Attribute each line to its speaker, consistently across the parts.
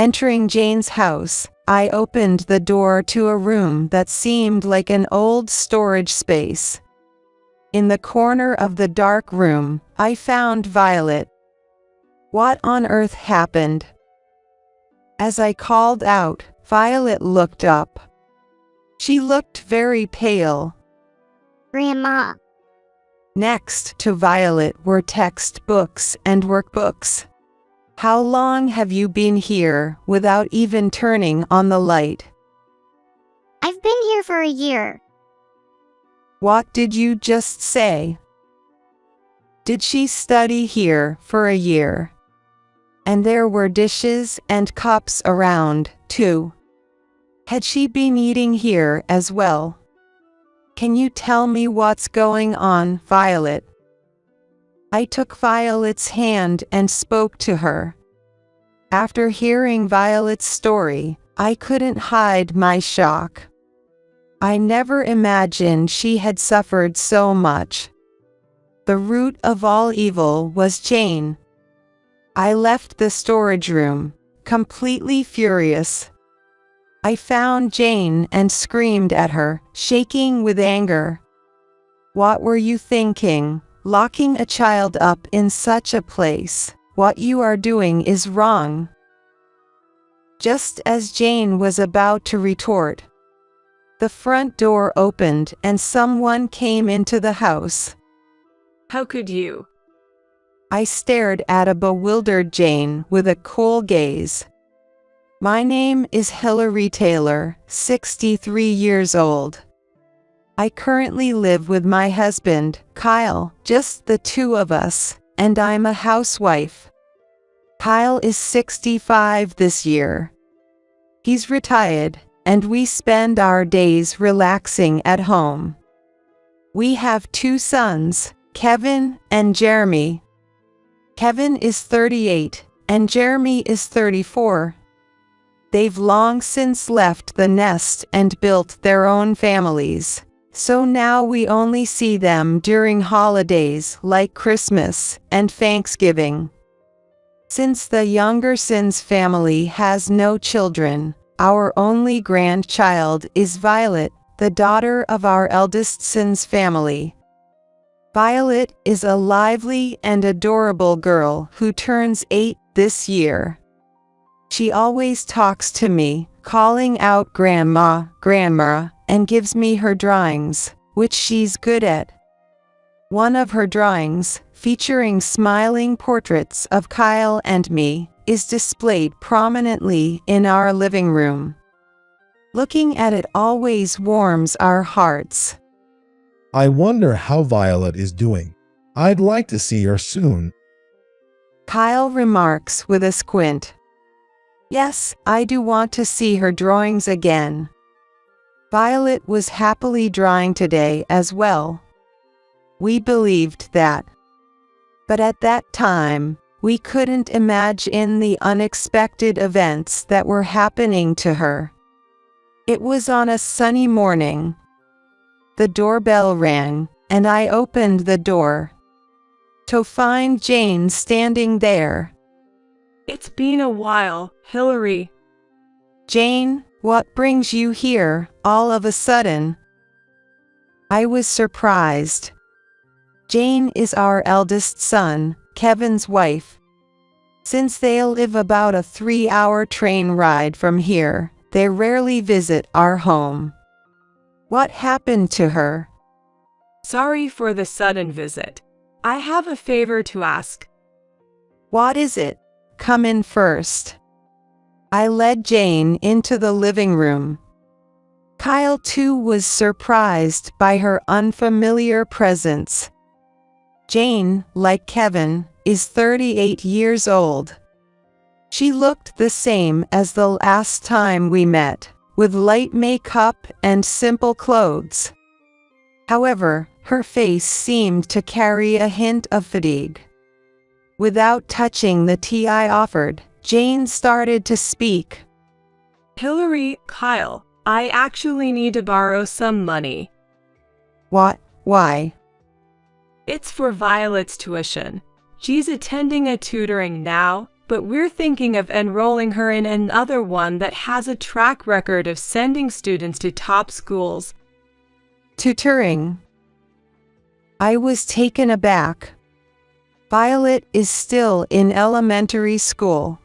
Speaker 1: Entering Jane's house, I opened the door to a room that seemed like an old storage space. In the corner of the dark room, I found Violet. What on earth happened? As I called out, Violet looked up. She looked very pale.
Speaker 2: Grandma.
Speaker 1: Next to Violet were textbooks and workbooks. How long have you been here without even turning on the light?
Speaker 2: I've been here for a year.
Speaker 1: What did you just say? Did she study here for a year? And there were dishes and cups around, too. Had she been eating here as well? Can you tell me what's going on, Violet? I took Violet's hand and spoke to her. After hearing Violet's story, I couldn't hide my shock. I never imagined she had suffered so much. The root of all evil was Jane. I left the storage room, completely furious. I found Jane and screamed at her, shaking with anger. What were you thinking, locking a child up in such a place? What you are doing is wrong. Just as Jane was about to retort, the front door opened and someone came into the house.
Speaker 3: How could you?
Speaker 1: I stared at a bewildered Jane with a cool gaze. My name is Hillary Taylor, 63 years old. I currently live with my husband, Kyle, just the two of us, and I'm a housewife. Kyle is 65 this year. He's retired, and we spend our days relaxing at home. We have two sons, Kevin and Jeremy. Kevin is 38, and Jeremy is 34. They've long since left the nest and built their own families, so now we only see them during holidays like Christmas and Thanksgiving. Since the younger son's family has no children, our only grandchild is Violet, the daughter of our eldest son's family. Violet is a lively and adorable girl who turns 8 this year. She always talks to me, calling out Grandma, Grandma, and gives me her drawings, which she's good at. One of her drawings, featuring smiling portraits of Kyle and me, is displayed prominently in our living room. Looking at it always warms our hearts.
Speaker 4: I wonder how Violet is doing. I'd like to see her soon.
Speaker 1: Kyle remarks with a squint. Yes, I do want to see her drawings again. Violet was happily drawing today as well. We believed that. But at that time, we couldn't imagine the unexpected events that were happening to her. It was on a sunny morning. The doorbell rang, and I opened the door to find Jane standing there.
Speaker 3: It's been a while, Hillary.
Speaker 1: Jane, what brings you here, all of a sudden? I was surprised. Jane is our eldest son, Kevin's wife. Since they live about a 3-hour train ride from here, they rarely visit our home. What happened to her?
Speaker 3: Sorry for the sudden visit. I have a favor to ask.
Speaker 1: What is it? Come in first. I led Jane into the living room. Kyle too was surprised by her unfamiliar presence. Jane, like Kevin, is 38 years old. She looked the same as the last time we met, with light makeup and simple clothes. However, her face seemed to carry a hint of fatigue. Without touching the tea I offered, Jane started to speak.
Speaker 3: Hillary, Kyle, I actually need to borrow some money.
Speaker 1: What? Why?
Speaker 3: It's for Violet's tuition. She's attending a tutoring now, but we're thinking of enrolling her in another one that has a track record of sending students to top schools.
Speaker 1: Tutoring. I was taken aback. Violet is still in elementary school.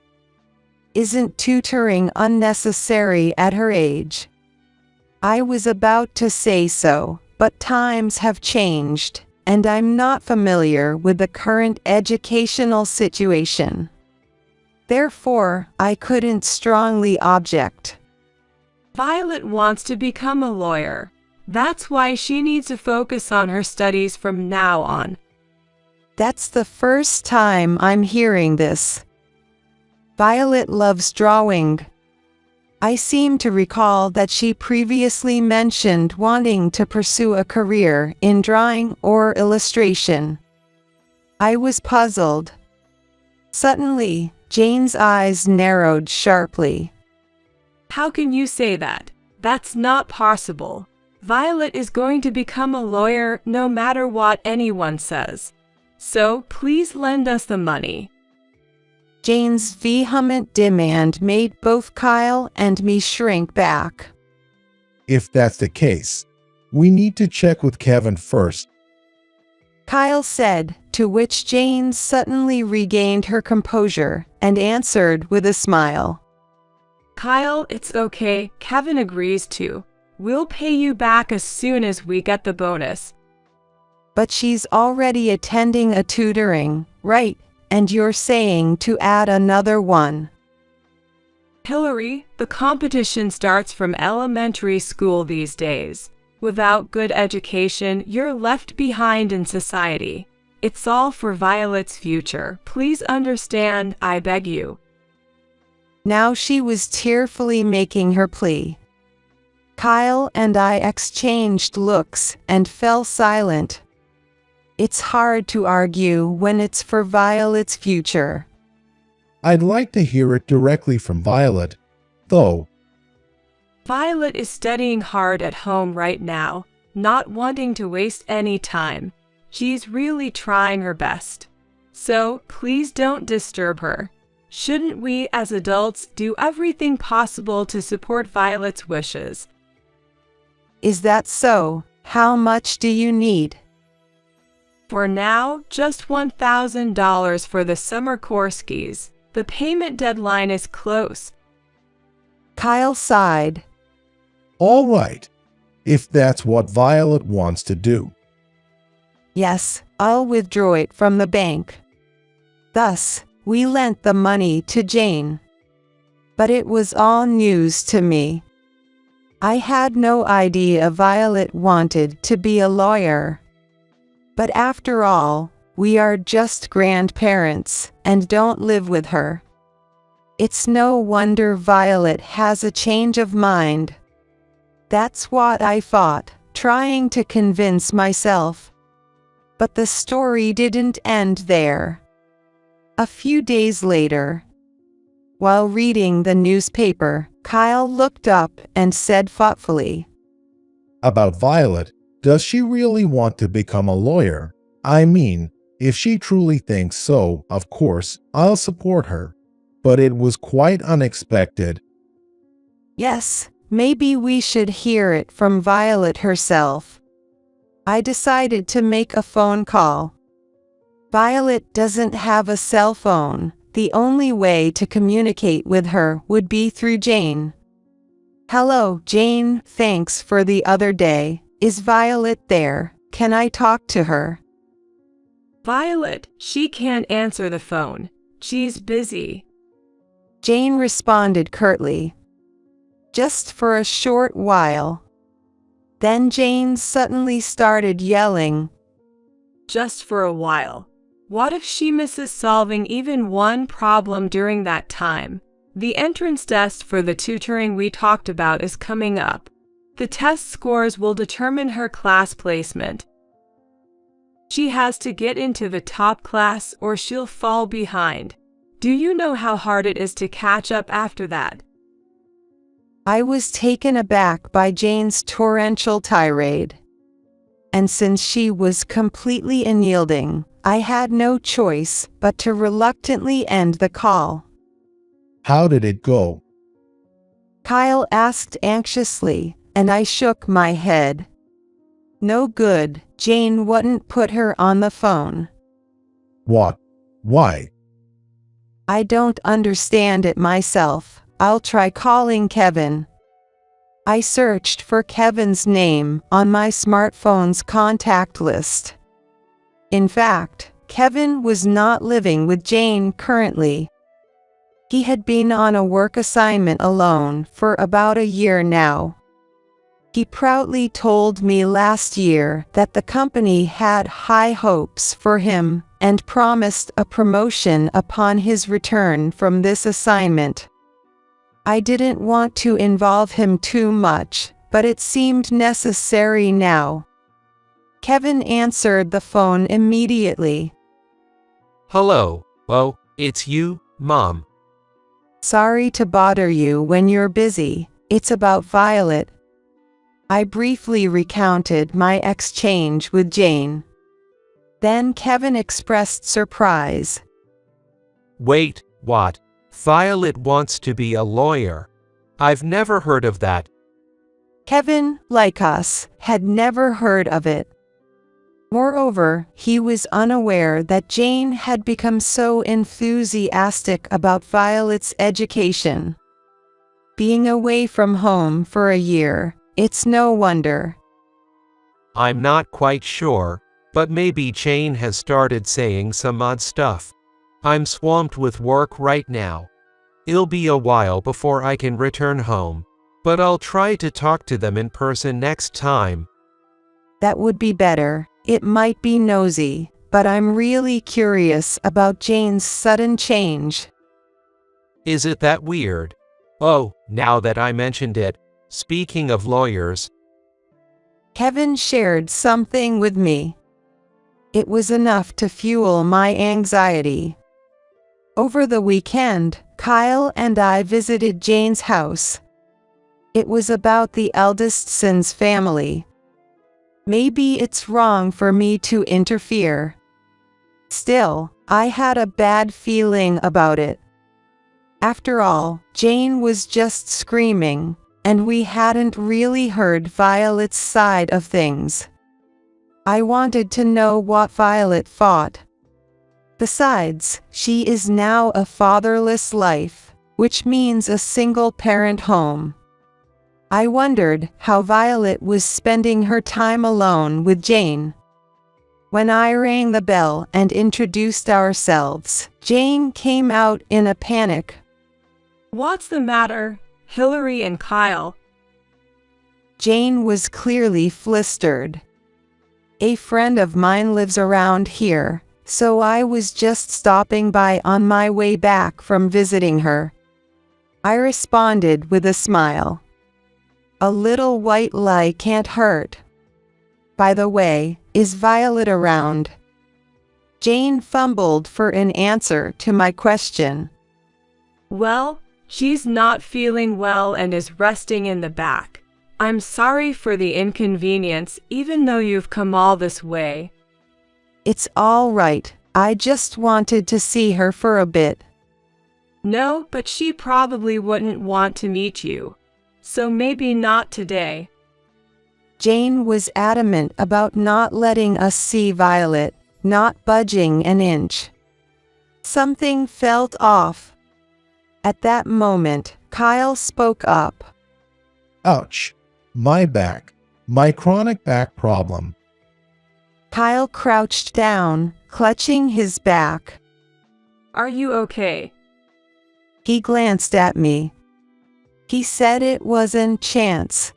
Speaker 1: Isn't tutoring unnecessary at her age? I was about to say so, but times have changed, and I'm not familiar with the current educational situation. Therefore, I couldn't strongly object.
Speaker 3: Violet wants to become a lawyer. That's why she needs to focus on her studies from now on.
Speaker 1: That's the first time I'm hearing this. Violet loves drawing. I seem to recall that she previously mentioned wanting to pursue a career in drawing or illustration. I was puzzled. Suddenly, Jane's eyes narrowed sharply.
Speaker 3: How can you say that? That's not possible. Violet is going to become a lawyer no matter what anyone says. So please lend us the money.
Speaker 1: Jane's vehement demand made both Kyle and me shrink back.
Speaker 4: If that's the case, we need to check with Kevin first.
Speaker 1: Kyle said, to which Jane suddenly regained her composure and answered with a smile.
Speaker 3: Kyle, it's okay. Kevin agrees to. We'll pay you back as soon as we get the bonus.
Speaker 1: But she's already attending a tutoring, right? And you're saying to add another one.
Speaker 3: Hillary, the competition starts from elementary school these days. Without good education, you're left behind in society. It's all for Violet's future. Please understand, I beg you.
Speaker 1: Now she was tearfully making her plea. Kyle and I exchanged looks and fell silent. It's hard to argue when it's for Violet's future.
Speaker 4: I'd like to hear it directly from Violet, though.
Speaker 3: Violet is studying hard at home right now, not wanting to waste any time. She's really trying her best. So, please don't disturb her. Shouldn't we as adults do everything possible to support Violet's wishes?
Speaker 1: Is that so? How much do you need?
Speaker 3: For now, just $1,000 for the summer courses. The payment deadline is close.
Speaker 1: Kyle sighed.
Speaker 4: All right, if that's what Violet wants to do.
Speaker 1: Yes, I'll withdraw it from the bank. Thus, we lent the money to Jane. But it was all news to me. I had no idea Violet wanted to be a lawyer. But after all, we are just grandparents and don't live with her. It's no wonder Violet has a change of mind. That's what I thought, trying to convince myself. But the story didn't end there. A few days later, while reading the newspaper, Kyle looked up and said thoughtfully,
Speaker 4: About Violet, does she really want to become a lawyer? I mean, if she truly thinks so, of course, I'll support her. But it was quite unexpected.
Speaker 1: Yes, maybe we should hear it from Violet herself. I decided to make a phone call. Violet doesn't have a cell phone. The only way to communicate with her would be through Jane. Hello, Jane, thanks for the other day. Is Violet there? Can I talk to her?
Speaker 3: Violet, she can't answer the phone. She's busy.
Speaker 1: Jane responded curtly. Just for a short while. Then Jane suddenly started yelling.
Speaker 3: Just for a while. What if she misses solving even one problem during that time? The entrance test for the tutoring we talked about is coming up. The test scores will determine her class placement. She has to get into the top class or she'll fall behind. Do you know how hard it is to catch up after that?
Speaker 1: I was taken aback by Jane's torrential tirade. And since she was completely unyielding, I had no choice but to reluctantly end the call.
Speaker 4: How did it go?
Speaker 1: Kyle asked anxiously, and I shook my head. No good, Jane wouldn't put her on the phone.
Speaker 4: What? Why?
Speaker 1: I don't understand it myself. I'll try calling Kevin. I searched for Kevin's name on my smartphone's contact list. In fact, Kevin was not living with Jane currently. He had been on a work assignment alone for about a year now. He proudly told me last year that the company had high hopes for him and promised a promotion upon his return from this assignment. I didn't want to involve him too much, but it seemed necessary now. Kevin answered the phone immediately.
Speaker 5: Hello. Oh, it's you, Mom.
Speaker 1: Sorry to bother you when you're busy. It's about Violet. I briefly recounted my exchange with Jane. Then Kevin expressed surprise.
Speaker 5: Wait, what? Violet wants to be a lawyer. I've never heard of that.
Speaker 1: Kevin, like us, had never heard of it. Moreover, he was unaware that Jane had become so enthusiastic about Violet's education. Being away from home for a year, it's no wonder.
Speaker 5: I'm not quite sure, but maybe Jane has started saying some odd stuff. I'm swamped with work right now. It'll be a while before I can return home, but I'll try to talk to them in person next time.
Speaker 1: That would be better. It might be nosy, but I'm really curious about Jane's sudden change.
Speaker 5: Is it that weird? Oh, now that I mentioned it, speaking of lawyers,
Speaker 1: Kevin shared something with me. It was enough to fuel my anxiety. Over the weekend, Kyle and I visited Jane's house. It was about the eldest son's family. Maybe it's wrong for me to interfere. Still, I had a bad feeling about it. After all, Jane was just screaming, and we hadn't really heard Violet's side of things. I wanted to know what Violet thought. Besides, she is now a fatherless life, which means a single-parent home. I wondered how Violet was spending her time alone with Jane. When I rang the bell and introduced ourselves, Jane came out in a panic.
Speaker 3: What's the matter, Hillary and Kyle?
Speaker 1: Jane was clearly flustered. A friend of mine lives around here, so I was just stopping by on my way back from visiting her. I responded with a smile. A little white lie can't hurt. By the way, is Violet around? Jane fumbled for an answer to my question.
Speaker 3: Well, she's not feeling well and is resting in the back. I'm sorry for the inconvenience, even though you've come all this way.
Speaker 1: It's all right. I just wanted to see her for a bit.
Speaker 3: No, but she probably wouldn't want to meet you. So maybe not today.
Speaker 1: Jane was adamant about not letting us see Violet, not budging an inch. Something felt off. At that moment, Kyle spoke up.
Speaker 4: Ouch. My back. My chronic back problem.
Speaker 1: Kyle crouched down, clutching his back.
Speaker 3: Are you okay?
Speaker 1: He glanced at me. He said it wasn't chance.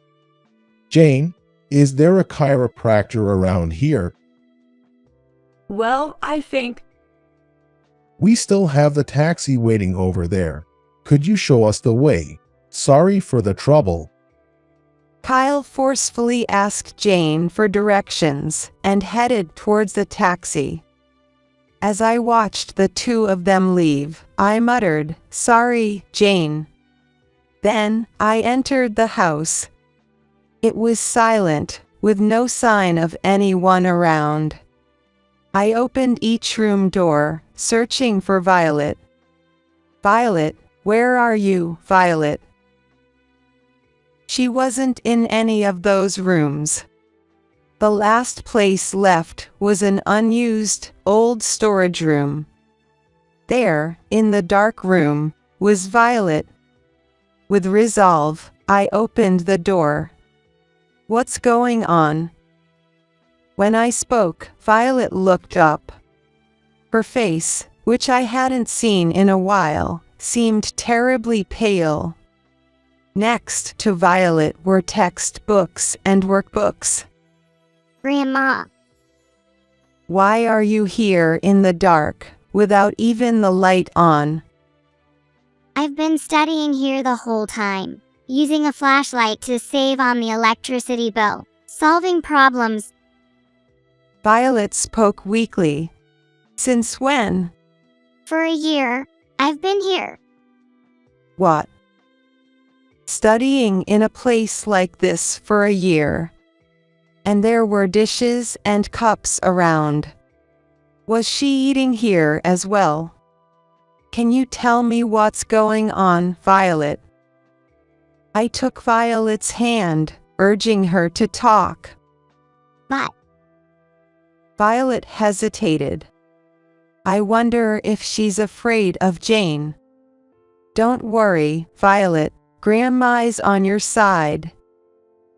Speaker 4: Jane, is there a chiropractor around here?
Speaker 3: Well, I think.
Speaker 4: We still have the taxi waiting over there. Could you show us the way? Sorry for the trouble.
Speaker 1: Kyle forcefully asked Jane for directions and headed towards the taxi. As I watched the two of them leave, I muttered, "Sorry, Jane." Then, I entered the house. It was silent, with no sign of anyone around. I opened each room door, searching for Violet. Violet, where are you, Violet? She wasn't in any of those rooms. The last place left was an unused, old storage room. There, in the dark room, was Violet. With resolve, I opened the door. What's going on? When I spoke, Violet looked up. Her face, which I hadn't seen in a while, seemed terribly pale. Next to Violet were textbooks and workbooks.
Speaker 2: Grandma,
Speaker 1: Why are you here in the dark, without even the light on?
Speaker 2: I've been studying here the whole time, using a flashlight to save on the electricity bill, solving problems.
Speaker 1: Violet spoke weakly. Since when?
Speaker 2: For a year, I've been here.
Speaker 1: What? Studying in a place like this for a year. And there were dishes and cups around. Was she eating here as well? Can you tell me what's going on, Violet? I took Violet's hand, urging her to talk.
Speaker 2: But
Speaker 1: Violet hesitated. I wonder if she's afraid of Jane. Don't worry, Violet, Grandma's on your side.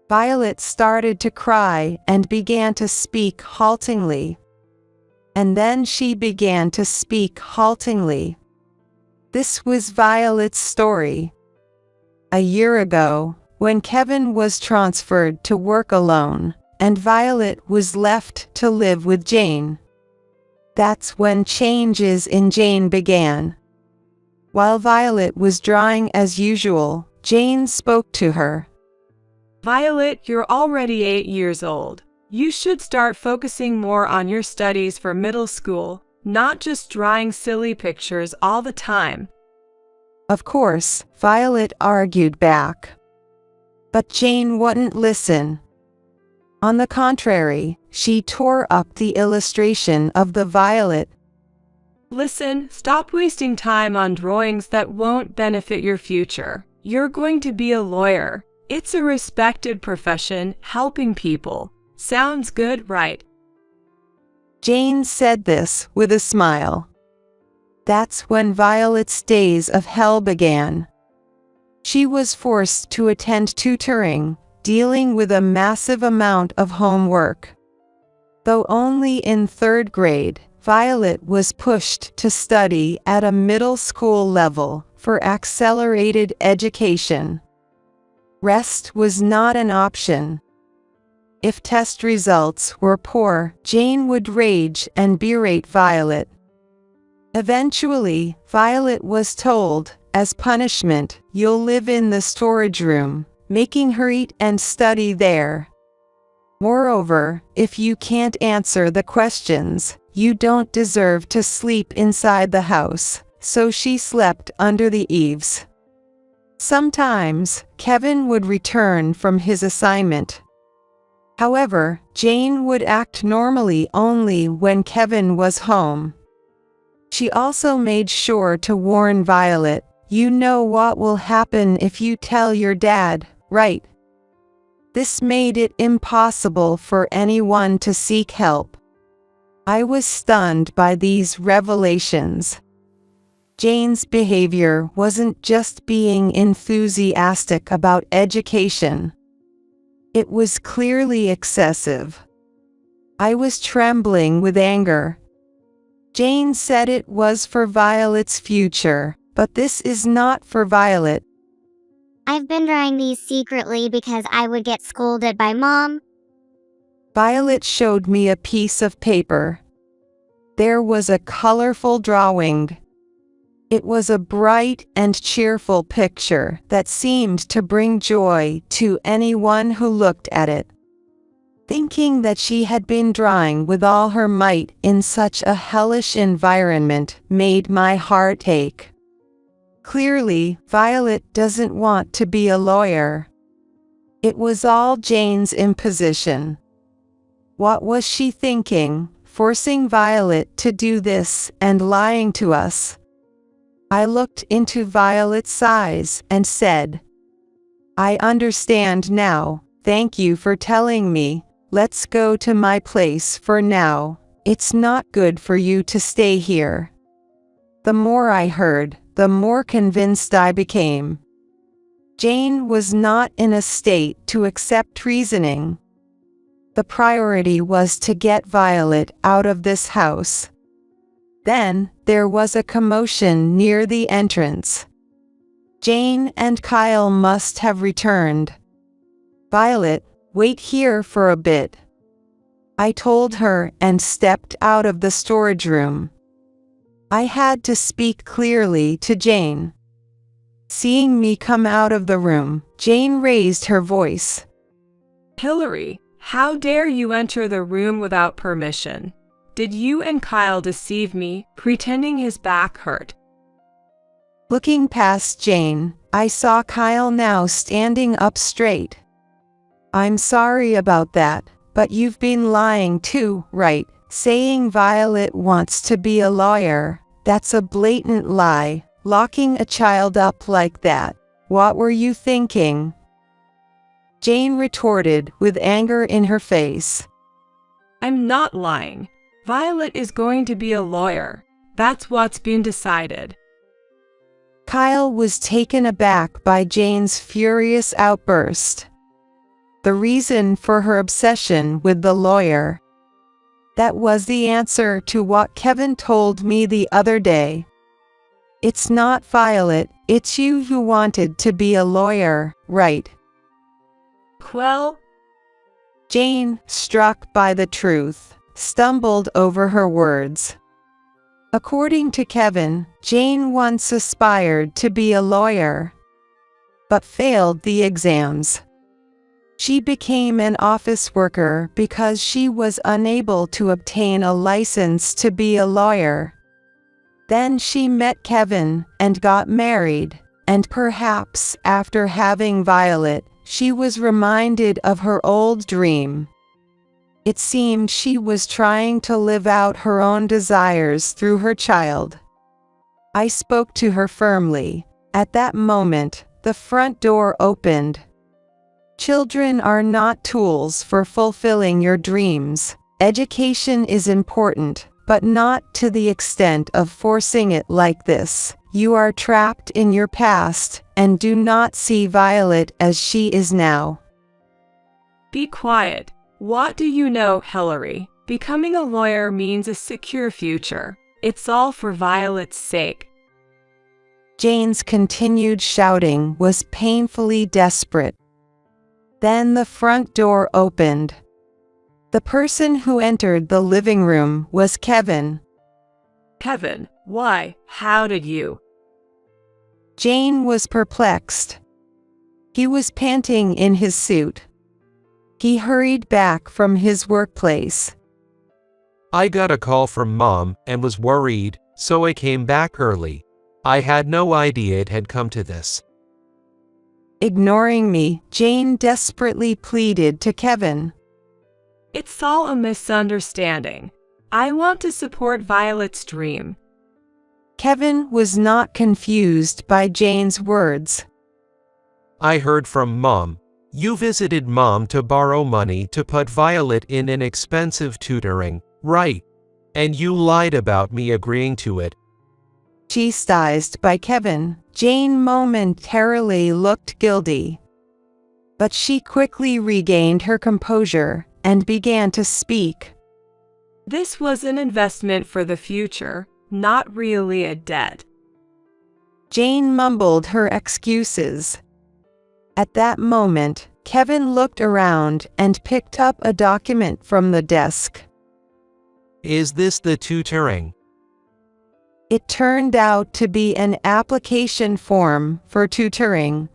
Speaker 1: Violet started to cry and began to speak haltingly. And then she began to speak haltingly. This was Violet's story. A year ago, when Kevin was transferred to work alone, and Violet was left to live with Jane. That's when changes in Jane began. While Violet was drawing as usual, Jane spoke to her.
Speaker 3: Violet, you're already 8 years old. You should start focusing more on your studies for middle school, not just drawing silly pictures all the time.
Speaker 1: Of course, Violet argued back. But Jane wouldn't listen. On the contrary, she tore up the illustration of the violet.
Speaker 3: Listen, stop wasting time on drawings that won't benefit your future. You're going to be a lawyer. It's a respected profession, helping people. Sounds good, right?
Speaker 1: Jane said this with a smile. That's when Violet's days of hell began. She was forced to attend tutoring, dealing with a massive amount of homework. Though only in 3rd grade, Violet was pushed to study at a middle school level for accelerated education. Rest was not an option. If test results were poor, Jane would rage and berate Violet. Eventually, Violet was told, as punishment, you'll live in the storage room, making her eat and study there. Moreover, if you can't answer the questions, you don't deserve to sleep inside the house, so she slept under the eaves. Sometimes, Kevin would return from his assignment. However, Jane would act normally only when Kevin was home. She also made sure to warn Violet, you know what will happen if you tell your dad, right? This made it impossible for anyone to seek help. I was stunned by these revelations. Jane's behavior wasn't just being enthusiastic about education. It was clearly excessive. I was trembling with anger. Jane said it was for Violet's future, but this is not for Violet.
Speaker 2: I've been drawing these secretly because I would get scolded by Mom.
Speaker 1: Violet showed me a piece of paper. There was a colorful drawing. It was a bright and cheerful picture that seemed to bring joy to anyone who looked at it. Thinking that she had been drawing with all her might in such a hellish environment made my heart ache. Clearly, Violet doesn't want to be a lawyer. It was all Jane's imposition. What was she thinking, forcing Violet to do this and lying to us. I looked into Violet's eyes and said, I understand now, thank you for telling me, let's go to my place for now, it's not good for you to stay here. The more I heard, the more convinced I became. Jane was not in a state to accept reasoning. The priority was to get Violet out of this house. Then, there was a commotion near the entrance. Jane and Kyle must have returned. Violet, wait here for a bit, I told her and stepped out of the storage room. I had to speak clearly to Jane. Seeing me come out of the room, Jane raised her voice.
Speaker 3: Hillary, how dare you enter the room without permission? Did you and Kyle deceive me, pretending his back hurt?
Speaker 1: Looking past Jane, I saw Kyle now standing up straight. I'm sorry about that, but you've been lying too, right? Saying Violet wants to be a lawyer, that's a blatant lie. Locking a child up like that, what were you thinking? Jane retorted with anger in her face.
Speaker 3: I'm not lying. Violet is going to be a lawyer. That's what's been decided.
Speaker 1: Kyle was taken aback by Jane's furious outburst. The reason for her obsession with the lawyer. That was the answer to what Kevin told me the other day. It's not Violet, it's you who wanted to be a lawyer, right?
Speaker 3: Well,
Speaker 1: Jane, struck by the truth, stumbled over her words. According to Kevin, Jane once aspired to be a lawyer, but failed the exams. She became an office worker because she was unable to obtain a license to be a lawyer. Then she met Kevin and got married, and perhaps after having Violet, she was reminded of her old dream. It seemed she was trying to live out her own desires through her child. I spoke to her firmly. At that moment, the front door opened. Children are not tools for fulfilling your dreams. Education is important, but not to the extent of forcing it like this. You are trapped in your past, and do not see Violet as she is now.
Speaker 3: Be quiet. What do you know, Hillary? Becoming a lawyer means a secure future. It's all for Violet's sake.
Speaker 1: Jane's continued shouting was painfully desperate. Then the front door opened. The person who entered the living room was Kevin.
Speaker 3: Kevin, why? How did you?
Speaker 1: Jane was perplexed. He was panting in his suit. He hurried back from his workplace.
Speaker 5: I got a call from Mom and was worried, so I came back early. I had no idea it had come to this.
Speaker 1: Ignoring me, Jane desperately pleaded to Kevin.
Speaker 3: It's all a misunderstanding. I want to support Violet's dream.
Speaker 1: Kevin was not confused by Jane's words.
Speaker 5: I heard from Mom. You visited Mom to borrow money to put Violet in an expensive tutoring, right? And you lied about me agreeing to it.
Speaker 1: Chastised by Kevin, Jane momentarily looked guilty. But she quickly regained her composure and began to speak.
Speaker 3: This was an investment for the future, not really a debt.
Speaker 1: Jane mumbled her excuses. At that moment, Kevin looked around and picked up a document from the desk.
Speaker 5: Is this the tutoring?
Speaker 1: It turned out to be an application form for tutoring.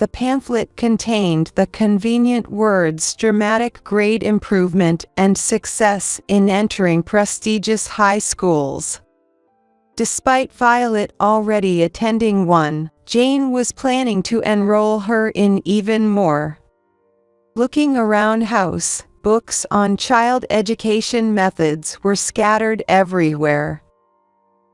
Speaker 1: The pamphlet contained the convenient words dramatic grade improvement and success in entering prestigious high schools. Despite Violet already attending one, Jane was planning to enroll her in even more. Looking around house, Books on child education methods were scattered everywhere,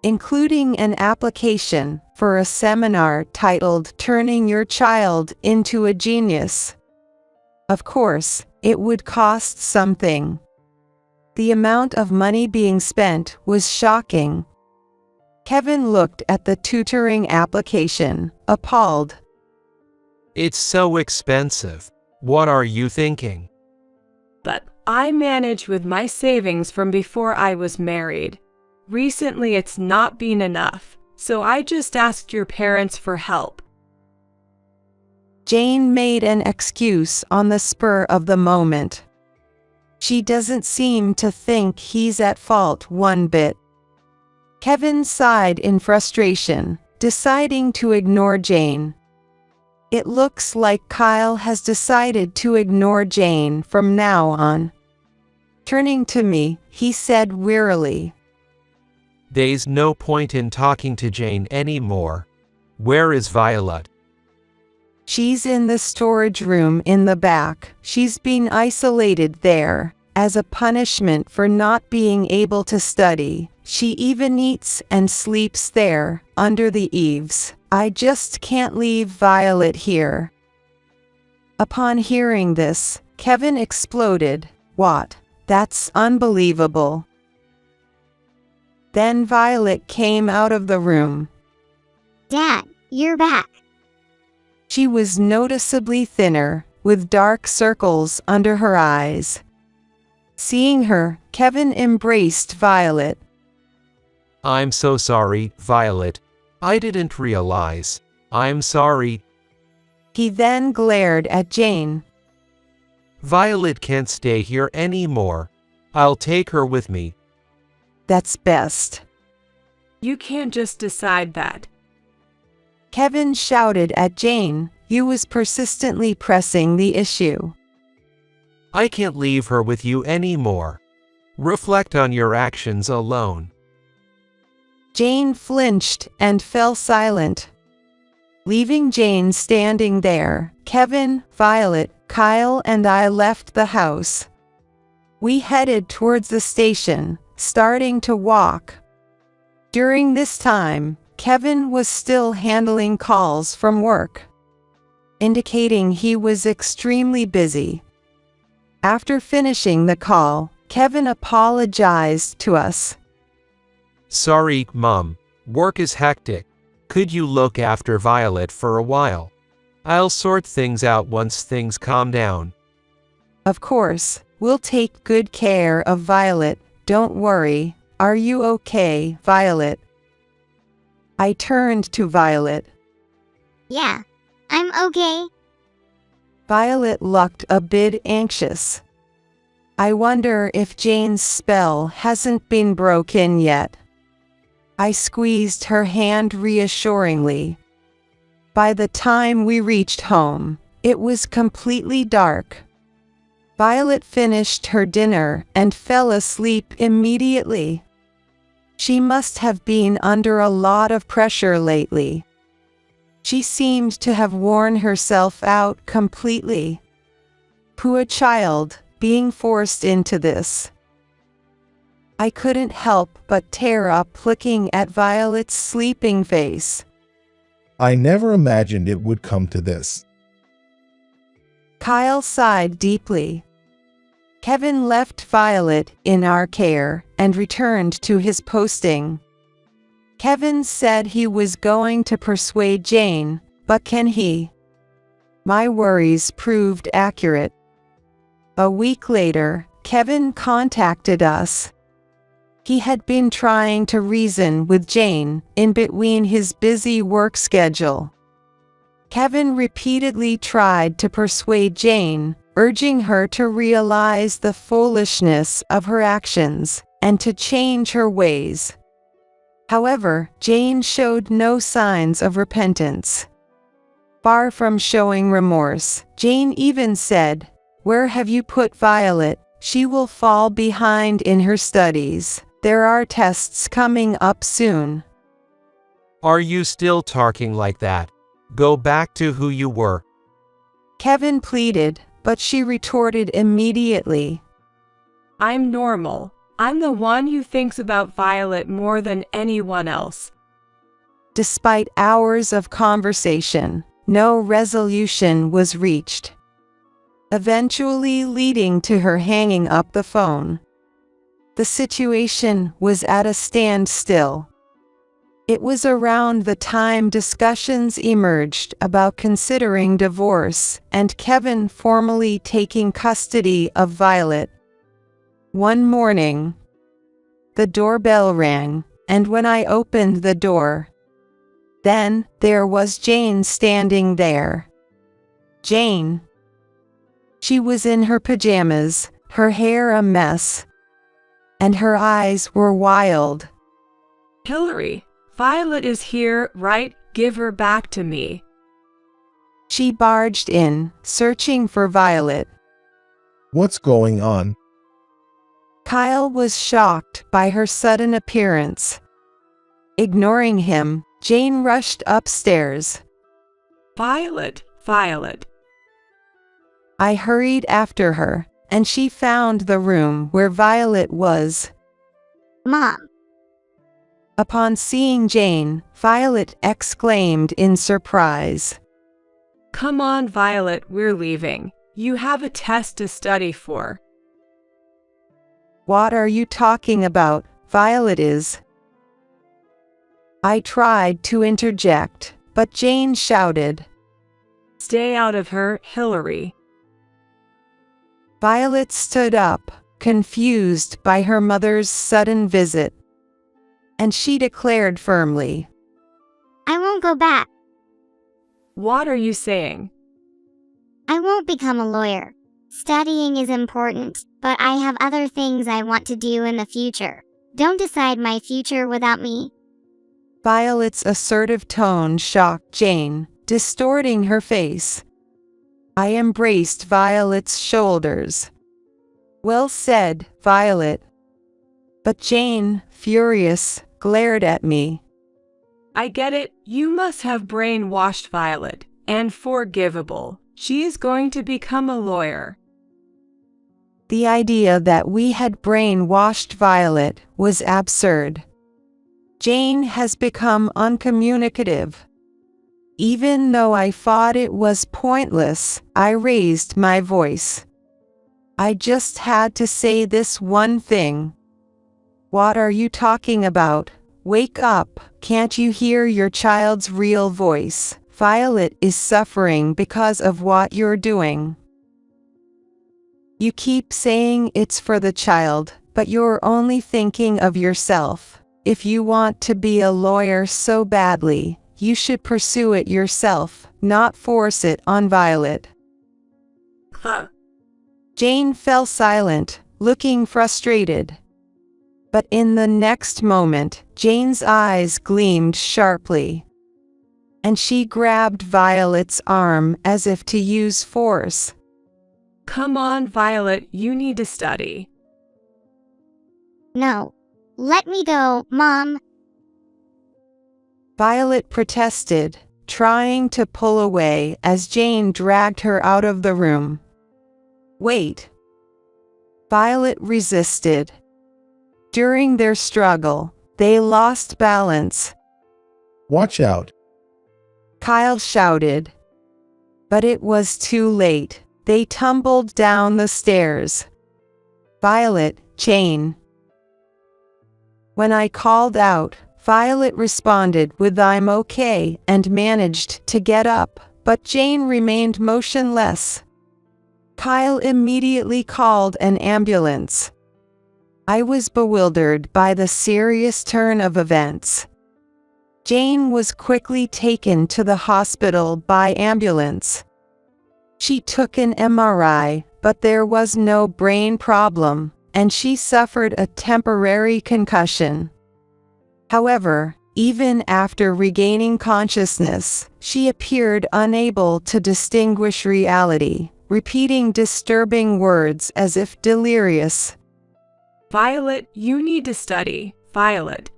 Speaker 1: including an application for a seminar titled "Turning Your Child into a Genius." Of course, it would cost something. The amount of money being spent was shocking. Kevin looked at the tutoring application, appalled.
Speaker 5: It's so expensive. What are you thinking?
Speaker 3: But I manage with my savings from before I was married. Recently it's not been enough, so I just asked your parents for help.
Speaker 1: Jane made an excuse on the spur of the moment. She doesn't seem to think he's at fault one bit. Kevin sighed in frustration, deciding to ignore Jane. It looks like Kyle has decided to ignore Jane from now on. Turning to me, he said wearily,
Speaker 5: There's no point in talking to Jane anymore. Where is Violet?
Speaker 1: She's in the storage room in the back. She's been isolated there, as a punishment for not being able to study. She even eats and sleeps there, under the eaves. I just can't leave Violet here. Upon hearing this, Kevin exploded. What? That's unbelievable. Then Violet came out of the room.
Speaker 2: Dad, you're back.
Speaker 1: She was noticeably thinner, with dark circles under her eyes. Seeing her, Kevin embraced Violet.
Speaker 5: I'm so sorry, Violet. I didn't realize. I'm sorry.
Speaker 1: He then glared at Jane.
Speaker 5: Violet can't stay here anymore. I'll take her with me.
Speaker 1: That's best.
Speaker 3: You can't just decide that.
Speaker 1: Kevin shouted at Jane, who was persistently pressing the issue.
Speaker 5: I can't leave her with you anymore. Reflect on your actions alone.
Speaker 1: Jane flinched and fell silent. Leaving Jane standing there, Kevin, Violet, Kyle, and I left the house. We headed towards the station, starting to walk. During this time, Kevin was still handling calls from work, indicating he was extremely busy. After finishing the call, Kevin apologized to us.
Speaker 5: Sorry, Mom. Work is hectic. Could you look after Violet for a while? I'll sort things out once things calm down.
Speaker 1: Of course, we'll take good care of Violet, don't worry. Are you okay, Violet? I turned to Violet.
Speaker 2: Yeah, I'm okay.
Speaker 1: Violet looked a bit anxious. I wonder if Jane's spell hasn't been broken yet. I squeezed her hand reassuringly. By the time we reached home, it was completely dark. Violet finished her dinner and fell asleep immediately. She must have been under a lot of pressure lately. She seemed to have worn herself out completely. Poor child, being forced into this. I couldn't help but tear up looking at Violet's sleeping face.
Speaker 4: I never imagined it would come to this.
Speaker 1: Kyle sighed deeply. Kevin left Violet in our care and returned to his posting. Kevin said he was going to persuade Jane, but can he? My worries proved accurate. A week later, Kevin contacted us. He had been trying to reason with Jane in between his busy work schedule. Kevin repeatedly tried to persuade Jane, urging her to realize the foolishness of her actions and to change her ways. However, Jane showed no signs of repentance. Far from showing remorse, Jane even said, "Where have you put Violet? She will fall behind in her studies. There are tests coming up soon."
Speaker 5: Are you still talking like that? Go back to who you were.
Speaker 1: Kevin pleaded, but she retorted immediately.
Speaker 3: I'm normal. I'm the one who thinks about Violet more than anyone else.
Speaker 1: Despite hours of conversation, no resolution was reached, eventually leading to her hanging up the phone. The situation was at a standstill. It was around the time discussions emerged about considering divorce and Kevin formally taking custody of Violet. One morning, the doorbell rang, and when I opened the door, then there was Jane standing there. Jane. She was in her pajamas, her hair a mess, and her eyes were wild.
Speaker 3: Hillary, Violet is here, right? Give her back to me.
Speaker 1: She barged in, searching for Violet.
Speaker 4: What's going on?
Speaker 1: Kyle was shocked by her sudden appearance. Ignoring him, Jane rushed upstairs.
Speaker 3: Violet, Violet.
Speaker 1: I hurried after her, and she found the room where Violet was.
Speaker 2: Mom.
Speaker 1: Upon seeing Jane, Violet exclaimed in surprise.
Speaker 3: Come on, Violet, we're leaving. You have a test to study for.
Speaker 1: What are you talking about? Violet is. I tried to interject, but Jane shouted.
Speaker 3: Stay out of her, Hillary.
Speaker 1: Violet stood up, confused by her mother's sudden visit. And she declared firmly,
Speaker 2: I won't go back.
Speaker 3: What are you saying?
Speaker 2: I won't become a lawyer. Studying is important, but I have other things I want to do in the future. Don't decide my future without me.
Speaker 1: Violet's assertive tone shocked Jane, distorting her face. I embraced Violet's shoulders. Well said, Violet. But Jane, furious, glared at me.
Speaker 3: I get it, you must have brainwashed Violet, and forgivable. She is going to become a lawyer.
Speaker 1: The idea that we had brainwashed Violet was absurd. Jane has become uncommunicative. Even though I thought it was pointless, I raised my voice. I just had to say this one thing. What are you talking about? Wake up, can't you hear your child's real voice? Violet is suffering because of what you're doing. You keep saying it's for the child, but you're only thinking of yourself. If you want to be a lawyer so badly, you should pursue it yourself, not force it on Violet.
Speaker 3: Huh.
Speaker 1: Jane fell silent, looking frustrated. But in the next moment, Jane's eyes gleamed sharply. And she grabbed Violet's arm as if to use force.
Speaker 3: Come on, Violet, you need to study.
Speaker 2: No. Let me go, Mom.
Speaker 1: Violet protested, trying to pull away as Jane dragged her out of the room. Wait. Violet resisted. During their struggle, they lost balance.
Speaker 4: Watch out.
Speaker 1: Kyle shouted. But it was too late. They tumbled down the stairs. Violet, Jane. When I called out, Violet responded with I'm okay and managed to get up, but Jane remained motionless. Kyle immediately called an ambulance. I was bewildered by the serious turn of events. Jane was quickly taken to the hospital by ambulance. She took an MRI, but there was no brain problem, and she suffered a temporary concussion. However, even after regaining consciousness, she appeared unable to distinguish reality, repeating disturbing words as if delirious.
Speaker 3: Violet, you need to study, Violet.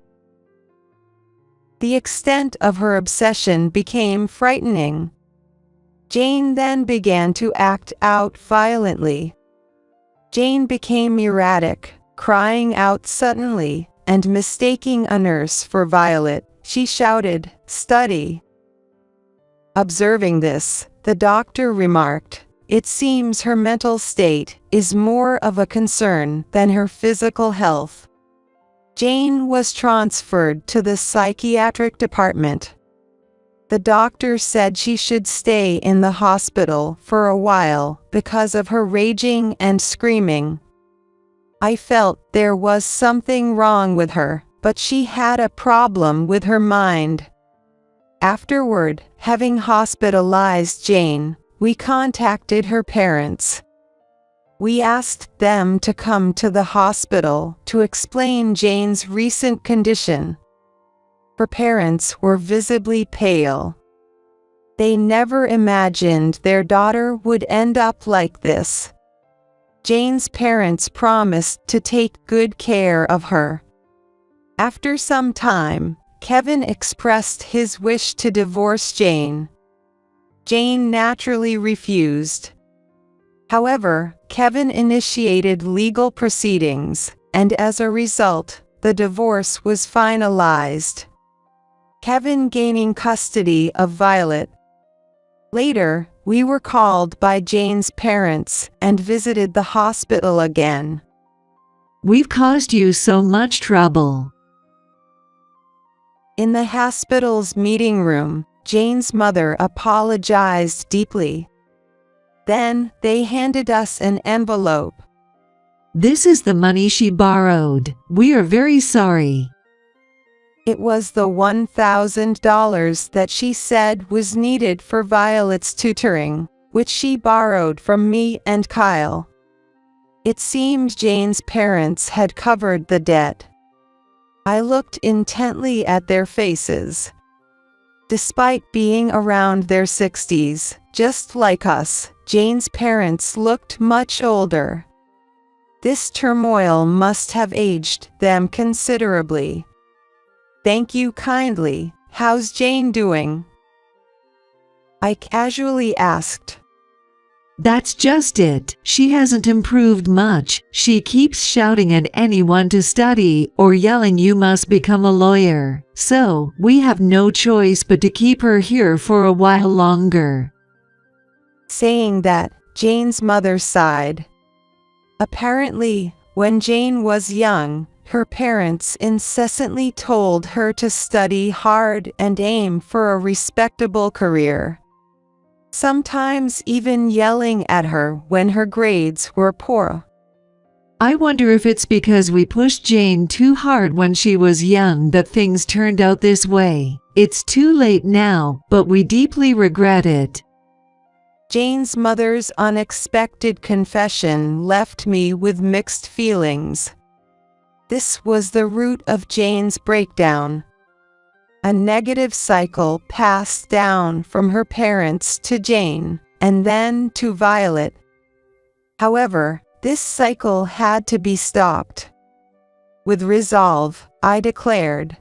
Speaker 1: The extent of her obsession became frightening. Jane then began to act out violently. Jane became erratic, crying out suddenly, and mistaking a nurse for Violet. She shouted, "Study!" Observing this, the doctor remarked, "It seems her mental state is more of a concern than her physical health." Jane was transferred to the psychiatric department. The doctor said she should stay in the hospital for a while because of her raging and screaming. I felt there was something wrong with her, but she had a problem with her mind. Afterward, having hospitalized Jane, we contacted her parents. We asked them to come to the hospital to explain Jane's recent condition. Her parents were visibly pale. They never imagined their daughter would end up like this. Jane's parents promised to take good care of her. After some time, Kevin expressed his wish to divorce Jane. Jane naturally refused. However, Kevin initiated legal proceedings, and as a result, the divorce was finalized. Kevin gaining custody of Violet. Later, we were called by Jane's parents and visited the hospital again.
Speaker 6: "We've caused you so much trouble."
Speaker 1: In the hospital's meeting room, Jane's mother apologized deeply. Then, they handed us an envelope.
Speaker 6: "This is the money she borrowed. We are very sorry."
Speaker 1: It was the $1,000 that she said was needed for Violet's tutoring, which she borrowed from me and Kyle. It seemed Jane's parents had covered the debt. I looked intently at their faces. Despite being around their 60s, just like us, Jane's parents looked much older. This turmoil must have aged them considerably. "Thank you kindly. How's Jane doing?" I casually asked.
Speaker 6: "That's just it. She hasn't improved much. She keeps shouting at anyone to study or yelling you must become a lawyer. So, we have no choice but to keep her here for a while longer."
Speaker 1: Saying that, Jane's mother sighed. Apparently, when Jane was young, her parents incessantly told her to study hard and aim for a respectable career. Sometimes even yelling at her when her grades were poor.
Speaker 6: I wonder if it's because we pushed Jane too hard when she was young that things turned out this way. It's too late now, but we deeply regret it.
Speaker 1: Jane's mother's unexpected confession left me with mixed feelings. This was the root of Jane's breakdown. A negative cycle passed down from her parents to Jane, and then to Violet. However, this cycle had to be stopped. With resolve, I declared,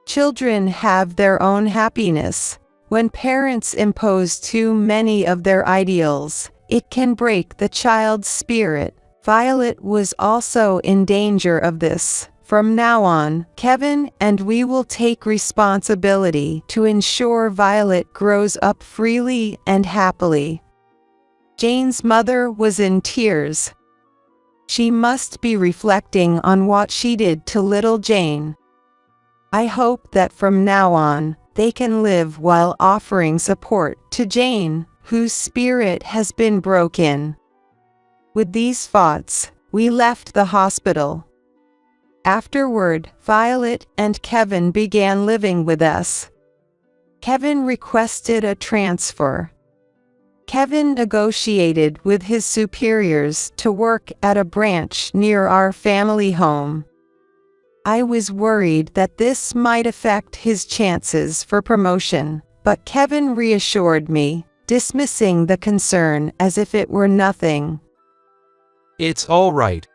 Speaker 1: "Children have their own happiness. When parents impose too many of their ideals, it can break the child's spirit." Violet was also in danger of this. From now on, Kevin and we will take responsibility to ensure Violet grows up freely and happily. Jane's mother was in tears. She must be reflecting on what she did to little Jane. I hope that from now on, they can live while offering support to Jane, whose spirit has been broken. With these thoughts, we left the hospital. Afterward, Violet and Kevin began living with us. Kevin requested a transfer. Kevin negotiated with his superiors to work at a branch near our family home. I was worried that this might affect his chances for promotion, but Kevin reassured me, dismissing the concern as if it were nothing.
Speaker 5: It's all right.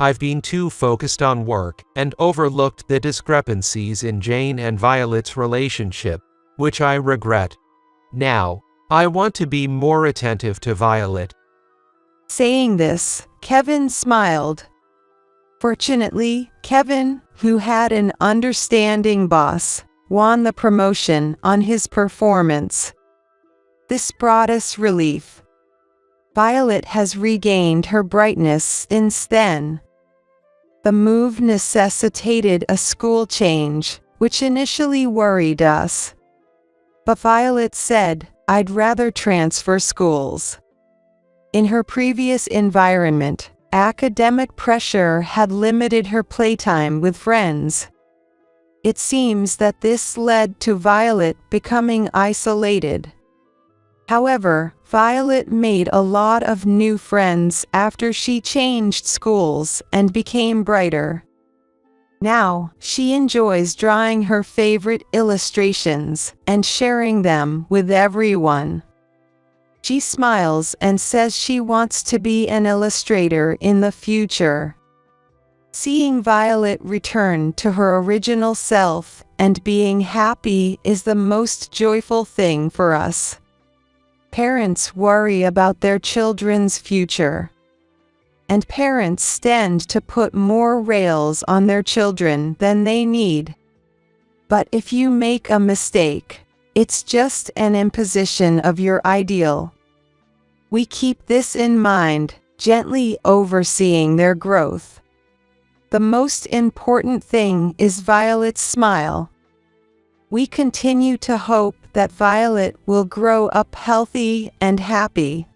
Speaker 5: I've been too focused on work and overlooked the discrepancies in Jane and Violet's relationship, which I regret. Now, I want to be more attentive to Violet.
Speaker 1: Saying this, Kevin smiled. Fortunately, Kevin, who had an understanding boss, won the promotion on his performance. This brought us relief. Violet has regained her brightness since then. The move necessitated a school change, which initially worried us. But Violet said, "I'd rather transfer schools." In her previous environment, academic pressure had limited her playtime with friends. It seems that this led to Violet becoming isolated. However, Violet made a lot of new friends after she changed schools and became brighter. Now, she enjoys drawing her favorite illustrations and sharing them with everyone. She smiles and says she wants to be an illustrator in the future. Seeing Violet return to her original self and being happy is the most joyful thing for us. Parents worry about their children's future. And parents tend to put more rails on their children than they need. But if you make a mistake, it's just an imposition of your ideal. We keep this in mind, gently overseeing their growth. The most important thing is Violet's smile. We continue to hope that Violet will grow up healthy and happy.